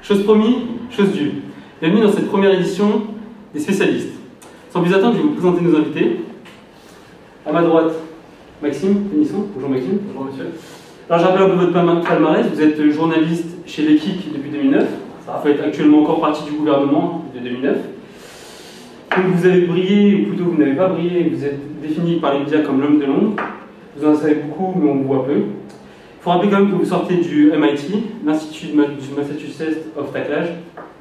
Chose promis, chose due. Bienvenue dans cette première édition des spécialistes. Sans plus attendre, je vais vous présenter nos invités. À ma droite, Maxime Pénisson. Bonjour Maxime. Bonjour monsieur. Alors je rappelle un peu votre palmarès. Vous êtes journaliste chez l'Équipe depuis 2009. Vous faites actuellement encore partie du gouvernement de 2009. Donc vous avez brillé, ou plutôt vous n'avez pas brillé, vous êtes défini par les médias comme l'homme de l'ombre. Vous en savez beaucoup, mais on vous voit peu. Il faut rappeler quand même que vous sortez du MIT, l'Institut du Massachusetts of Taclage.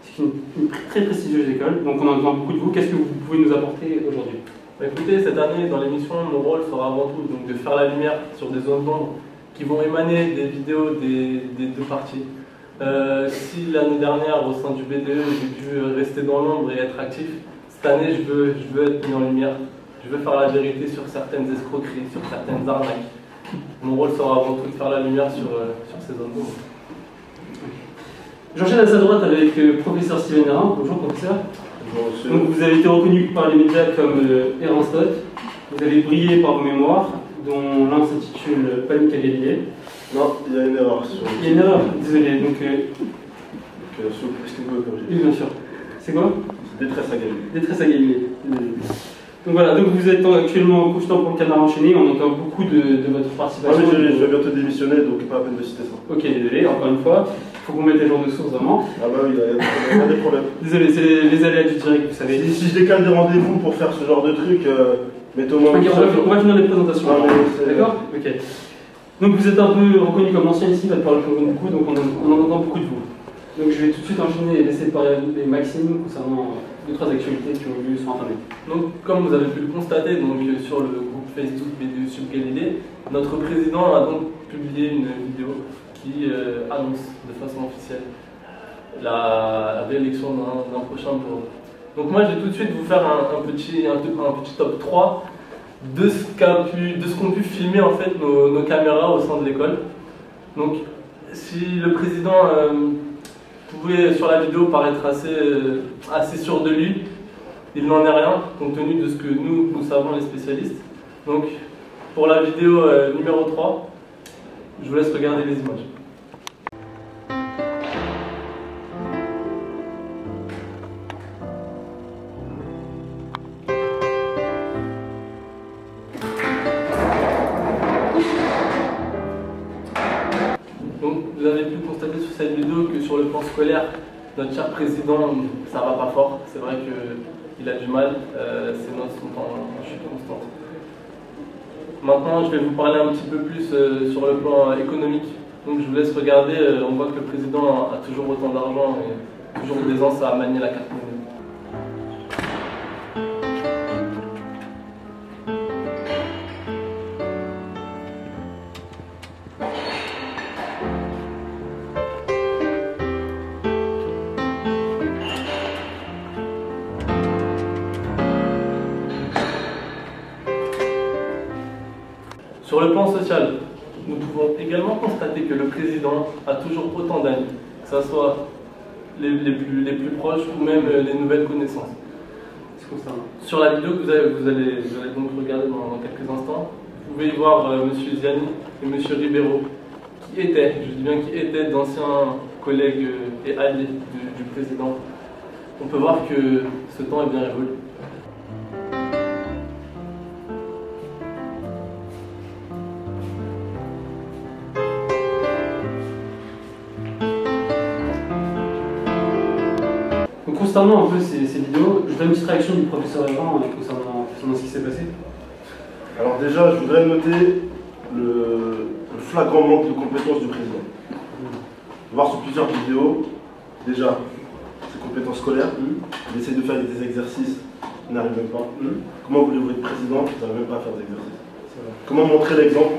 C'est une très prestigieuse école, donc on en entend beaucoup de vous. Qu'est-ce que vous pouvez nous apporter aujourd'hui? Écoutez, cette année, dans l'émission, mon rôle sera avant tout donc, de faire la lumière sur des zones d'ombre qui vont émaner des vidéos des deux parties. Si l'année dernière, au sein du BDE, j'ai dû rester dans l'ombre et être actif, cette année, je veux être mis en lumière. Je veux faire la vérité sur certaines escroqueries, sur certaines arnaques. Mon rôle sera avant tout de faire la lumière sur ces zones d'ombre. J'enchaîne à sa droite avec le professeur Steven Hérin. Bonjour professeur. Bonjour monsieur. Donc, vous avez été reconnu par les médias comme Hérin Stott. Vous avez brillé par vos mémoires, dont l'un s'intitule Panique à Galilée. Non, il y a une erreur sur. Il y a une erreur, désolé. Donc, expliquez-moi comme j'ai oui, bien sûr. C'est quoi? C'est détresse à Galilée. Détresse à Galilée. Donc voilà, donc vous êtes actuellement consultant pour le Canard enchaîné, on entend beaucoup de votre participation. Ah oui, je vais bientôt démissionner, donc pas la peine de citer ça. Ok, désolé, encore une fois, il faut qu'on mette les gens de source vraiment. Ah bah oui, il y a des problèmes. Désolé, c'est les aléas du direct, vous savez. Si je décale des rendez-vous pour faire ce genre de truc, mettez au moins. Ok, on va finir les présentations. D'accord. Ok. Donc vous êtes un peu reconnu comme ancien ici, votre parole compte beaucoup, donc on en entend beaucoup de vous. Donc je vais tout de suite enchaîner et laisser parler Maxime concernant 2-3 actualités qui ont eu lieu sur Internet. Donc, comme vous avez pu le constater donc, sur le groupe Facebook BDE Sub Galilée, notre président a donc publié une vidéo qui annonce de façon officielle la réélection d'un prochain bureau. Donc moi je vais tout de suite vous faire un petit top 3 de ce qu'ont pu filmer en fait nos caméras au sein de l'école. Donc si le président pouvait sur la vidéo paraître assez sûr de lui, il n'en est rien compte tenu de ce que nous savons les spécialistes. Donc pour la vidéo numéro 3, je vous laisse regarder les images. Donc vous avez pu constater sur cette vidéo que sur le plan scolaire, notre cher président, ça va pas fort. C'est vrai qu'il a du mal, ses notes sont en chute constante. Maintenant, je vais vous parler un petit peu plus sur le plan économique. Donc je vous laisse regarder, on voit que le président a toujours autant d'argent et toujours d'aisance à manier la carte monnaie. Sur le plan social, nous pouvons également constater que le président a toujours autant d'amis, que ce soit les plus proches ou même les nouvelles connaissances. Sur la vidéo que vous allez donc regarder dans quelques instants, vous pouvez y voir M. Ziani et M. Ribeiro, qui étaient, je dis bien qui étaient, d'anciens collègues et alliés du président. On peut voir que ce temps est bien révolu. Concernant un peu ces vidéos, je donne une petite réaction du professeur Hérin concernant ce qui s'est passé. Alors déjà, je voudrais noter le flagrant manque de compétences du président. Voir sur plusieurs vidéos, déjà, ses compétences scolaires, il essaie de faire des exercices, il n'arrive même pas. Comment voulez-vous être président, vous n'arrivez même pas à faire des exercices? Comment montrer l'exemple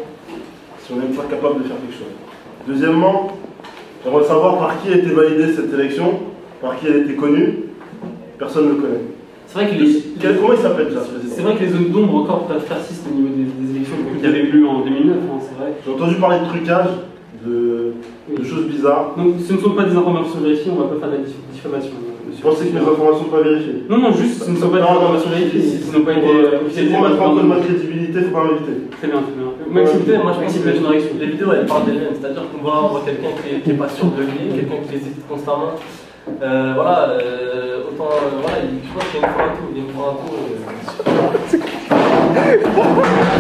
si on n'est pas capable de faire quelque chose? Deuxièmement, j'aimerais savoir par qui a été validée cette élection, par qui elle a été connue, personne ne le connaît. C'est vrai que comment il s'appelle déjà? C'est vrai que les zones d'ombre encore peuvent persistent au niveau des élections qu'il y avait eu en 2009, hein, c'est vrai. J'ai entendu parler de trucage, de choses bizarres. Donc ce ne sont pas des informations vérifiées, on ne va pas faire de la diffamation, monsieur. pensez que mes informations ne sont pas vérifiées? Non, non, juste, ce ne sont pas des informations vérifiées, ce n'ont pas été C'est officialisées. pour mettre en cause ma crédibilité, faut pas m'inviter. Très bien, très bien. Écoutez, moi je pense Maxime, que ton réaction. les vidéos elles parlent d'elles-mêmes, c'est-à-dire qu'on voit quelqu'un qui est pas sûr de lui, quelqu'un qui hésite constamment. Voilà, autant, voilà, je pense qu'il y a une fois un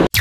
tout,